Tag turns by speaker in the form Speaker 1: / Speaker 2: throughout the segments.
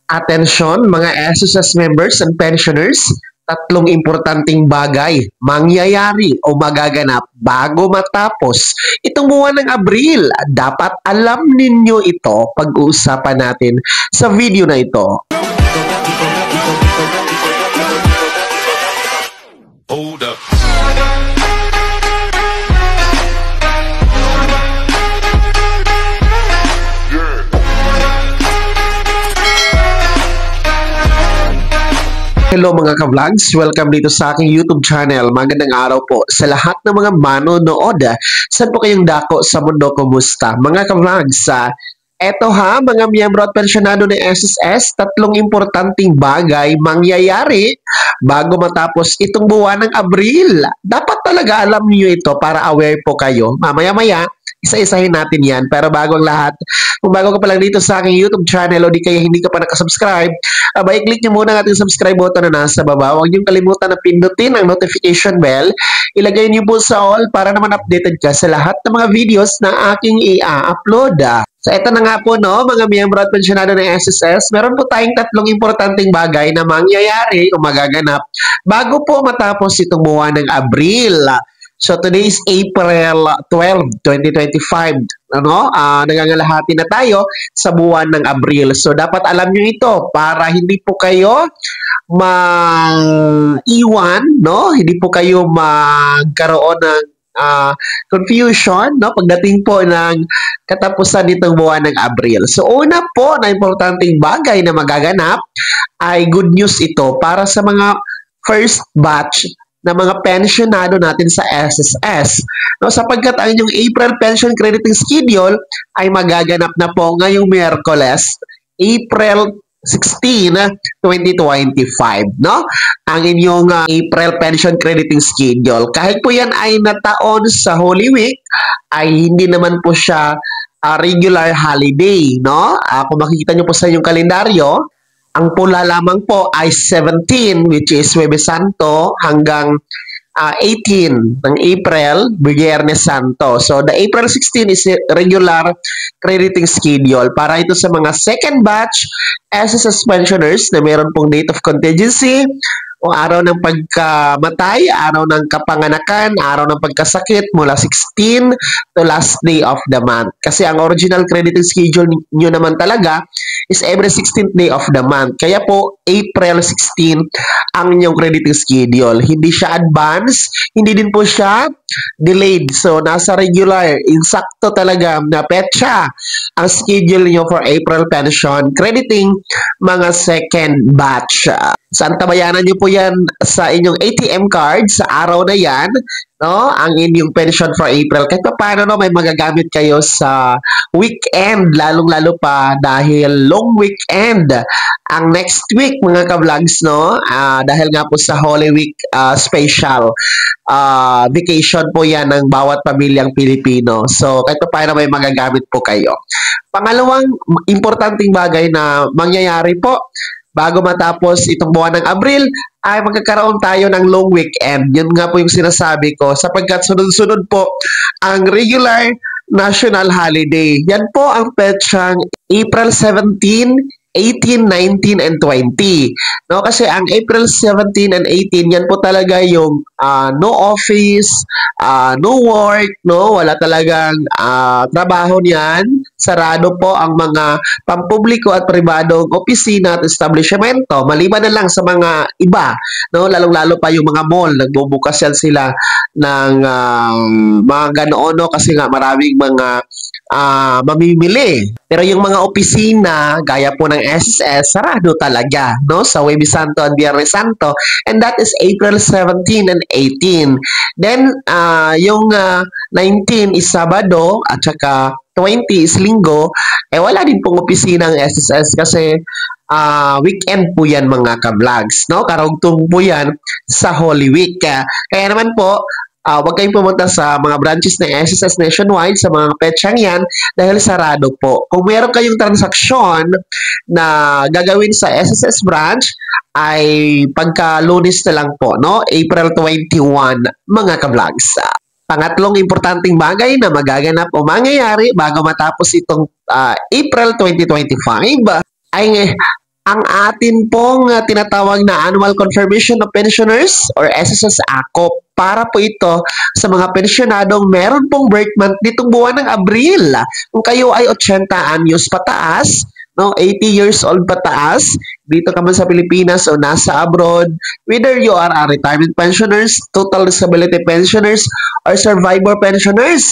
Speaker 1: Atensyon mga SSS members and pensioners, tatlong importanteng bagay mangyayari o magaganap bago matapos itong buwan ng Abril. Dapat alam ninyo ito, pag-uusapan natin sa video na ito.
Speaker 2: Hold up.
Speaker 1: Hello mga ka-vlogs, welcome dito sa aking YouTube channel. Magandang araw po sa lahat ng mga manonood. Saan po kayong dako sa mundo, kumusta? Mga ka-vlogs, eto mga miyembro at pensyonado ng SSS, tatlong importanteng bagay mangyayari bago matapos itong buwan ng Abril. Dapat talaga alam niyo ito para aware po kayo. Mamaya-maya, isa-isahin natin yan. Pero bago ang lahat, kung bago ka pa lang dito sa aking YouTube channel o di kaya hindi ka pa nakasubscribe, i-click nyo muna ang ating subscribe button na nasa baba. Huwag nyo kalimutan na pindutin ang notification bell. Ilagay nyo po sa all para naman updated ka sa lahat ng mga videos na aking i-upload. So, ito na nga po, mga miyembro at pensyonado ng SSS, meron po tayong tatlong importanteng bagay na mangyayari o magaganap bago po matapos itong buwan ng Abril. So, today is April 12, 2025. Nangangalahati na tayo sa buwan ng Abril. So, dapat alam nyo ito para hindi po kayo maiwan, Hindi po kayo magkaroon ng confusion, pagdating po ng katapusan nitong buwan ng Abril. So, una po na importanteng bagay na magaganap ay good news ito para sa mga first batch na mga pensionado natin sa SSS. Sapagkat ang inyong April pension crediting schedule ay magaganap na po ngayong Miyerkules, April 16, 2025, Ang inyong April pension crediting schedule. Kahit po yan ay nataon sa Holy Week, ay hindi naman po siya regular holiday, Kung makikita nyo po sa inyong kalendaryo, ang pula lamang po ay 17, which is Huwebes Santo, hanggang 18 ng April, Biyernes Santo. So, the April 16 is regular crediting schedule. Para ito sa mga second batch SSS pensioners na mayroon pong date of contingency, o araw ng pagkamatay, araw ng kapanganakan, araw ng pagkasakit mula 16 to last day of the month. Kasi ang original crediting schedule nyo naman talaga is every 16th day of the month. Kaya po, April 16 ang inyong crediting schedule. Hindi siya advance, hindi din po siya delayed. So, nasa regular, insakto talaga na petsa ang schedule nyo for April pension crediting mga second batch. Santabayanan nyo po yan sa inyong ATM card sa araw na yan, ang inyong pension for April. Kahit pa paano, may magagamit kayo sa weekend, lalong-lalo pa dahil long weekend ang next week, mga ka-vlogs, dahil nga po sa Holy Week special vacation po yan ng bawat pamilyang Pilipino. So, kahit pa paano, may magagamit po kayo. Pangalawang importanteng bagay na mangyayari po bago matapos itong buwan ng Abril ay magkakaroon tayo ng long weekend. Yun nga po yung sinasabi ko sapagkat sunod-sunod po ang regular national holiday. Yan po ang petsang April 17, 18, 19, and 20. Kasi ang April 17 and 18, yan po talaga yung no office, no work, wala talagang trabaho niyan. Sarado po ang mga pampubliko at pribadong opisina at establishmento. Maliban na lang sa mga iba, lalong-lalo pa yung mga mall. Nagbubukas yan sila ng mga ganoon, kasi nga maraming mga mamimili. Pero yung mga opisina, gaya po ng SSS, sarado talaga, sa Huwebes Santo at Biyernes Santo. And that is April 17 and 18. Then, yung 19 is Sabado at saka 20 is Linggo. Wala din pong opisina ng SSS kasi weekend po yan, mga ka-vlogs, Karugtong po yan sa Holy Week. Kaya naman po, huwag kayong pumunta sa mga branches ng SSS nationwide, sa mga petsang yan, dahil sarado po. Kung meron kayong transaksyon na gagawin sa SSS branch, ay pagka-Lunes na lang po, April 21, mga ka-vlogs. Pangatlong importanteng bagay na magaganap o mangyayari bago matapos itong April 2025 ay ang atin pong tinatawag na Annual Confirmation of Pensioners or SSS ACOP. Para po ito sa mga pensyonadong meron pong birth month nitong buwan ng Abril. Kung kayo ay 80 anyos pataas, no, 80 years old pataas, dito ka man sa Pilipinas o nasa abroad, whether you are a retirement pensioners, total disability pensioners, or survivor pensioners,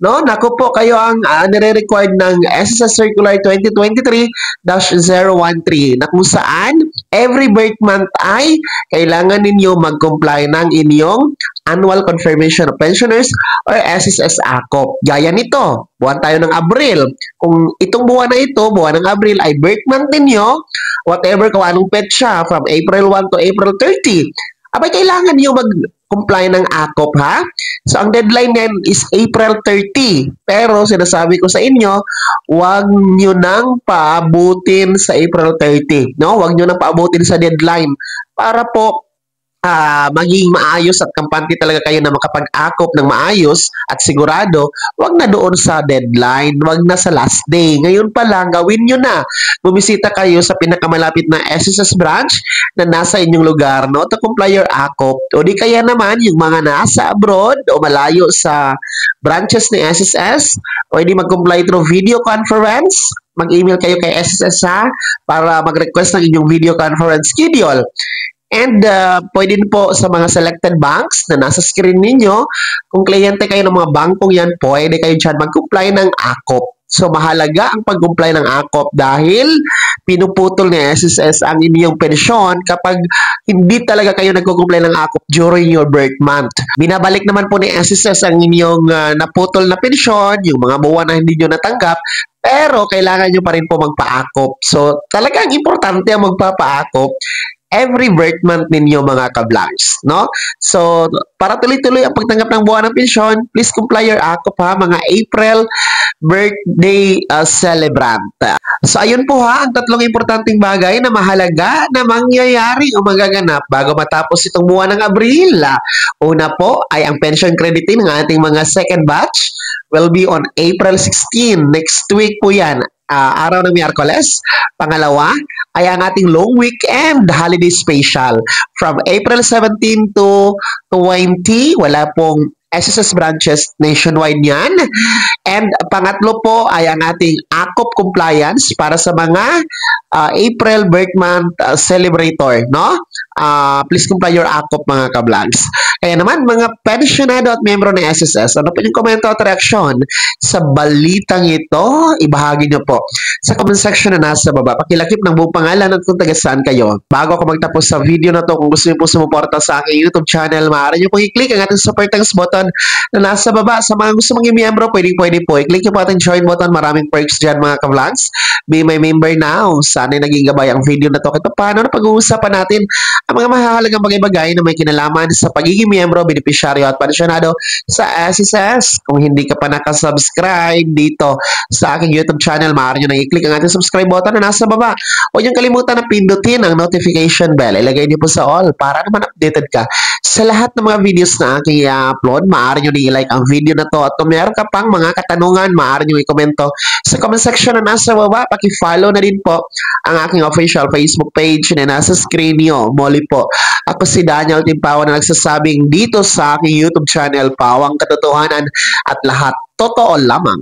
Speaker 1: no, naku po, kayo ang nire-required ng SSS Circular 2023-013 na kung saan every birth month ay kailangan ninyo mag-comply ng inyong Annual Confirmation of Pensioners or SSS ACOP. Gaya nito, buwan tayo ng Abril. Kung itong buwan na ito, buwan ng Abril ay birth month ninyo, whatever kung anong petsa, from April 1 to April 30, abay kailangan niyo mag-comply ng ACOP, ha? So, ang deadline ngayon is April 30. Pero, sinasabi ko sa inyo, huwag nyo nang paabutin sa April 30. No? Huwag nyo nang paabutin sa deadline para po maging maayos at kampante talaga kayo na makapag-akop ng maayos at sigurado, wag na doon sa deadline, wag na sa last day. Ngayon pa lang, gawin nyo na. Bumisita kayo sa pinakamalapit na SSS branch na nasa inyong lugar, no? To comply your akop. O di kaya naman, yung mga nasa abroad o malayo sa branches ni SSS, pwede mag-comply through video conference. Mag-email kayo kay SSS, ha, para mag-request ng inyong video conference schedule. And pwede po sa mga selected banks na nasa screen ninyo, kung kliyente kayo ng mga bangkong yan, pwede kayo dyan mag-comply ng ACOP. So, mahalaga ang pag-comply ng ACOP dahil pinuputol ni SSS ang inyong pensyon kapag hindi talaga kayo nag-comply ng ACOP during your birth month. Binabalik naman po ni SSS ang inyong naputol na pensyon, yung mga buwan na hindi nyo natanggap, pero kailangan nyo pa rin po magpa-ACOP. So, talagang importante ang magpapa-ACOP every birth month ninyo mga kablangs, no? So, para tuloy-tuloy ang pagtanggap ng buwan ng pensyon, please comply your ACOP, ha, mga April birthday celebrant. So, ayun po, ha, ang tatlong importanteng bagay na mahalaga na mangyayari o magaganap bago matapos itong buwan ng Abril. Una po ay ang pension crediting ng ating mga second batch will be on April 16. Next week po yan. Araw ng Miyerkules. Pangalawa ay ang ating long weekend holiday special from April 17 to 20. Wala pong SSS branches nationwide yan. And pangatlo po ay ang ating ACOP compliance para sa mga April birth month celebrator, no? Please comply your ACOP mga kablags. Kaya naman, mga pensionado at membro ng SSS, ano po yung komento at reaksyon sa balitang ito? Ibahagi nyo po sa comment section na nasa baba. Pakilakip ng buong pangalan at kung taga saan kayo. Bago ako magtapos sa video na to, kung gusto nyo po sumuporta sa aking YouTube channel, maaari nyo pong i-click ang ating super thanks button na nasa baba. Sa mga gusto mong i-miyembro, pwede po. I-click nyo po ating join button. Maraming perks dyan mga kablags. Be my member now. Sana'y naging gabay ang video na to. Ito paano na pag-uusapan natin ang mga mahalagang bagay-bagay na may kinalaman sa pagiging miyembro, benepisyaryo at pensyonado sa SSS. Kung hindi ka pa nakasubscribe dito sa aking YouTube channel, maaari nyo nang i-click ang ating subscribe button na nasa baba. Huwag niyong kalimutan na pindutin ang notification bell. Ilagay niyo po sa all para naman updated ka sa lahat ng mga videos na aking i-upload. Maaari nyo i-like ang video na to at kung meron ka pang mga katanungan, maaari nyo i-komento sa comment section na nasa baba. Paki-follow na din po ang aking official Facebook page na nasa screen nyo. Muli po, ako si Daniel Timpawan na nagsasabing dito sa aking YouTube channel, Pawang Katotohanan at lahat totoo lamang.